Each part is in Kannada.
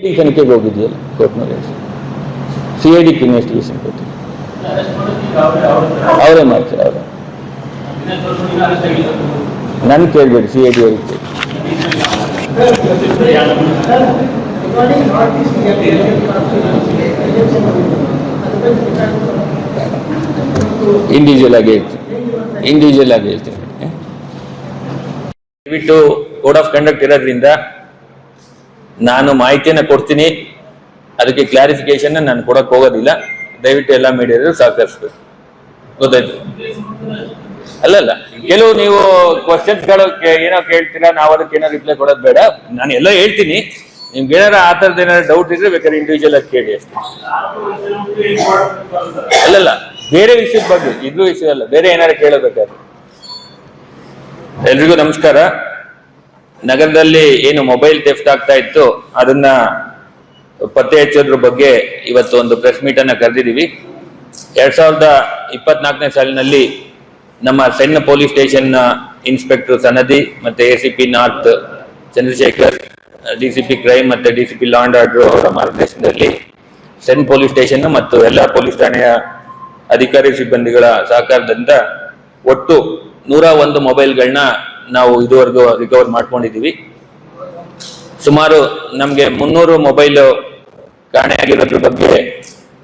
ತನಿಖೆಗೆ ಹೋಗಿದೆಯಲ್ಲ ಕೋರ್ಟ್ನಲ್ಲಿ CID ಇನ್ವೆಸ್ಟಿಗೇಷನ್ ಕೊಡ್ತೀವಿ, ಅವರೇ ಮಾಡ್ತಾರೆ. ಅವರು ನನ್ನ ಕೇಳಬೇಡಿ, CID ಅವ್ರಿಗೆ ಇಂಡಿವಿಜುವಲ್ ಆಗಿ ಹೇಳ್ತೀನಿ. ದಯವಿಟ್ಟು ಕೋಡ್ ಆಫ್ ಕಂಡಕ್ಟ್ ಇರೋದ್ರಿಂದ ನಾನು ಮಾಹಿತಿಯನ್ನು ಕೊಡ್ತೀನಿ, ಅದಕ್ಕೆ ಕ್ಲಾರಿಫಿಕೇಶನ್ ನಾನು ಕೊಡಕ್ ಹೋಗೋದಿಲ್ಲ. ದಯವಿಟ್ಟು ಎಲ್ಲ ಮೀಡಿಯಾದ್ರು ಸಹಕರಿಸ್ಬೇಕು. ಗೊತ್ತಾಯ್ತು? ಅಲ್ಲಲ್ಲ, ಕೆಲವು ನೀವು ಕ್ವಶನ್ಸ್ಗಳು ಏನೋ ಕೇಳ್ತೀರಾ, ನಾವು ಅದಕ್ಕೆ ಏನೋ ರಿಪ್ಲೈ ಕೊಡೋದು ಬೇಡ. ನಾನು ಎಲ್ಲ ಹೇಳ್ತೀನಿ, ನಿಮ್ಗೆ ಏನಾರ ಆ ಥರದ್ದು ಏನಾದ್ರು ಡೌಟ್ ಇದ್ರೆ ಬೇಕಾದ್ರೆ ಇಂಡಿವಿಜುವಲ್ ಆಗಿ ಕೇಳಿ ಅಷ್ಟೇ. ಅಲ್ಲಲ್ಲ, ಬೇರೆ ವಿಷಯದ ಬಗ್ಗೆ, ಇದು ವಿಷಯ ಅಲ್ಲ, ಬೇರೆ ಏನಾರು ಕೇಳಬೇಕಾದ್ರೆ. ಎಲ್ರಿಗೂ ನಮಸ್ಕಾರ. ನಗರದಲ್ಲಿ ಏನು ಮೊಬೈಲ್ ಥೆಫ್ಟ್ ಆಗ್ತಾ ಇತ್ತು ಅದನ್ನ ಪತ್ತೆ ಹಚ್ಚೋದ್ರ ಬಗ್ಗೆ ಇವತ್ತು ಒಂದು ಪ್ರೆಸ್ ಮೀಟ್ ಅನ್ನ ಕರೆದಿದ್ದೀವಿ. 2024ನೇ ಸಾಲಿನಲ್ಲಿ ನಮ್ಮ ಸಣ್ಣ ಪೊಲೀಸ್ ಸ್ಟೇಷನ್ ಇನ್ಸ್ಪೆಕ್ಟರ್ ಸನದಿ ಮತ್ತೆ ACP north Chandrashekhar, DCP crime ಮತ್ತೆ DCP ಲಾ ಅಂಡ್ ಆರ್ಡರ್ ಅವರ ಮಾರ್ಗದರ್ಶನದಲ್ಲಿ ಸಣ್ಣ ಪೊಲೀಸ್ ಸ್ಟೇಷನ್ ಮತ್ತು ಎಲ್ಲ ಪೊಲೀಸ್ ಠಾಣೆಯ ಅಧಿಕಾರಿ ಸಿಬ್ಬಂದಿಗಳ ಸಹಕಾರದಿಂದ ಒಟ್ಟು 101 ಮೊಬೈಲ್ಗಳನ್ನ ನಾವು ಇದುವರೆಗೂ ರಿಕವರ್ ಮಾಡ್ಕೊಂಡಿದ್ದೀವಿ. ಸುಮಾರು ನಮಗೆ 300 ಮೊಬೈಲ್ ಕಾಣೆಯಾಗಿರೋದ್ರ ಬಗ್ಗೆ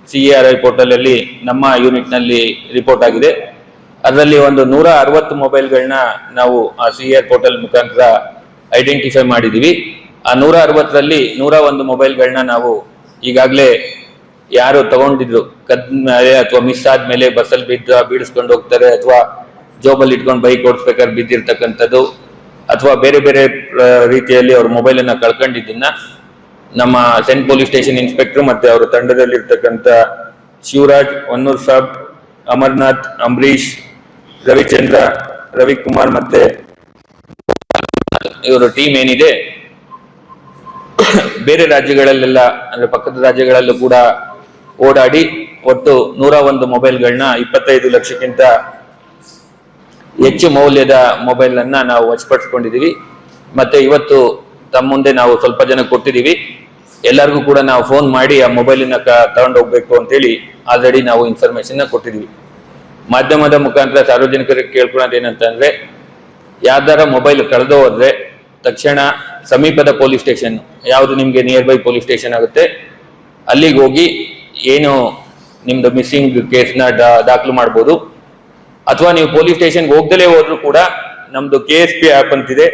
CERI ಪೋರ್ಟಲ್ ಅಲ್ಲಿ ನಮ್ಮ ಯೂನಿಟ್ ನಲ್ಲಿ ರಿಪೋರ್ಟ್ ಆಗಿದೆ. ಅದರಲ್ಲಿ ಒಂದು 160 ಮೊಬೈಲ್ಗಳನ್ನ ನಾವು ಆ CERI ಪೋರ್ಟಲ್ ಮುಖಾಂತರ ಐಡೆಂಟಿಫೈ ಮಾಡಿದೀವಿ. ಆ 160ರಲ್ಲಿ 101 ಮೊಬೈಲ್ಗಳನ್ನ ನಾವು ಈಗಾಗಲೇ ಯಾರು ತಗೊಂಡಿದ್ರು ಕದ್ಮೇಲೆ ಅಥವಾ ಮಿಸ್ ಆದ್ಮೇಲೆ ಬಸ್ಸಲ್ಲಿ ಬೀಡಿಸ್ಕೊಂಡು ಹೋಗ್ತಾರೆ, ಅಥವಾ ಜೋಬಲ್ಲಿ ಇಟ್ಕೊಂಡು ಬೈಕ್ ಓಡಿಸ್ಬೇಕಾದ್ರೆ ಬಿದ್ದಿರ್ತಕ್ಕಂಥದ್ದು, ಅಥವಾ ಬೇರೆ ಬೇರೆ ರೀತಿಯಲ್ಲಿ ಅವ್ರ ಮೊಬೈಲ್ ಅನ್ನ ಕಳ್ಕೊಂಡಿದ್ದನ್ನ ನಮ್ಮ ಸೆಂಟ್ ಪೊಲೀಸ್ ಸ್ಟೇಷನ್ ಇನ್ಸ್ಪೆಕ್ಟರ್ ಮತ್ತೆ ಅವರ ತಂಡದಲ್ಲಿರ್ತಕ್ಕಂಥ ಶಿವರಾಜ್, ಹೊನ್ನೂರ್ ಸಾಬ್, ಅಮರ್ನಾಥ್, ಅಂಬರೀಶ್, ರವಿಚಂದ್ರ, ರವಿಕುಮಾರ್ ಮತ್ತೆ ಇವರ ಟೀಮ್ ಏನಿದೆ ಬೇರೆ ರಾಜ್ಯಗಳಲ್ಲೆಲ್ಲ ಅಂದ್ರೆ ಪಕ್ಕದ ರಾಜ್ಯಗಳಲ್ಲೂ ಕೂಡ ಓಡಾಡಿ ಒಟ್ಟು 101 ಮೊಬೈಲ್ಗಳನ್ನ 25 ಲಕ್ಷಕ್ಕಿಂತ ಹೆಚ್ಚು ಮೌಲ್ಯದ ಮೊಬೈಲ್ ಅನ್ನ ನಾವು ವಶಪಡಿಸಿಕೊಂಡಿದ್ದೀವಿ. ಮತ್ತೆ ಇವತ್ತು ತಮ್ಮ ಮುಂದೆ ನಾವು ಸ್ವಲ್ಪ ಜನ ಕೊಟ್ಟಿದ್ದೀವಿ. ಎಲ್ಲರಿಗೂ ಕೂಡ ನಾವು ಫೋನ್ ಮಾಡಿ ಆ ಮೊಬೈಲಿನ ತಗೊಂಡು ಹೋಗ್ಬೇಕು ಅಂತೇಳಿ ಆಲ್ರೆಡಿ ನಾವು ಇನ್ಫಾರ್ಮೇಶನ್ ಕೊಟ್ಟಿದ್ದೀವಿ. ಮಾಧ್ಯಮದ ಮುಖಾಂತರ ಸಾರ್ವಜನಿಕರಿಗೆ ಕೇಳ್ಕೊಳ್ಳೋದು ಏನಂತಂದ್ರೆ, ಯಾವ್ದಾರ ಮೊಬೈಲ್ ಕಳೆದು ಹೋದ್ರೆ ತಕ್ಷಣ ಸಮೀಪದ ಪೊಲೀಸ್ ಸ್ಟೇಷನ್ ಯಾವುದು ನಿಮ್ಗೆ ನಿಯರ್ ಬೈ ಪೊಲೀಸ್ ಸ್ಟೇಷನ್ ಆಗುತ್ತೆ, ಅಲ್ಲಿಗೆ ಹೋಗಿ ಏನು ನಿಮ್ದು ಮಿಸ್ಸಿಂಗ್ ಕೇಸ್ನ ದಾಖಲು ಮಾಡ್ಬೋದು. ಅಥವಾ ನೀವು ಪೊಲೀಸ್ ಸ್ಟೇಷನ್ಗೆ ಹೋಗ್ದಲೇ ಹೋದ್ರು ಕೂಡ ನಮ್ದು KSP ಆ್ಯಪ್ ಅಂತಿದೆ,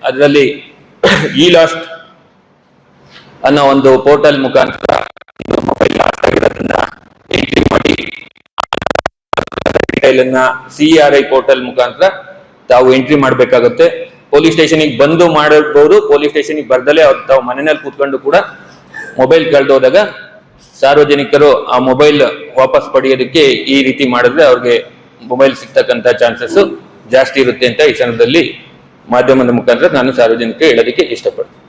ಅದರಲ್ಲಿ ಲಾಸ್ಟ್ ಅನ್ನೋ ಒಂದು ಪೋರ್ಟಲ್ ಮುಖಾಂತರ ಮೊಬೈಲ್ ಲಾಸ್ಟ್ ಆಗಿರೋದನ್ನ ಎಂಟ್ರಿ ಮಾಡಿ CERI ಪೋರ್ಟಲ್ ಮುಖಾಂತರ ತಾವು ಎಂಟ್ರಿ ಮಾಡ್ಬೇಕಾಗುತ್ತೆ. ಪೊಲೀಸ್ ಸ್ಟೇಷನ್ಗೆ ಬಂದು ಮಾಡಬಹುದು, ಪೊಲೀಸ್ ಸ್ಟೇಷನ್ಗೆ ಬರ್ದಲೇ ತಾವು ಮನೆಯಲ್ಲಿ ಕೂತ್ಕೊಂಡು ಕೂಡ ಮೊಬೈಲ್ ಕಳೆದೋದಾಗ ಸಾರ್ವಜನಿಕರು ಆ ಮೊಬೈಲ್ ವಾಪಸ್ ಪಡೆಯೋದಕ್ಕೆ ಈ ರೀತಿ ಮಾಡಿದ್ರೆ ಅವ್ರಿಗೆ ಮೊಬೈಲ್ ಸಿಗ್ತಕ್ಕಂಥ ಚಾನ್ಸಸ್ ಜಾಸ್ತಿ ಇರುತ್ತೆ ಅಂತ ಈ ಸಂದರ್ಭದಲ್ಲಿ ಮಾಧ್ಯಮದ ಮುಖಾಂತರ ನಾನು ಸಾರ್ವಜನಿಕರಿಗೆ ಹೇಳೋದಕ್ಕೆ ಇಷ್ಟಪಡ್ತೀನಿ.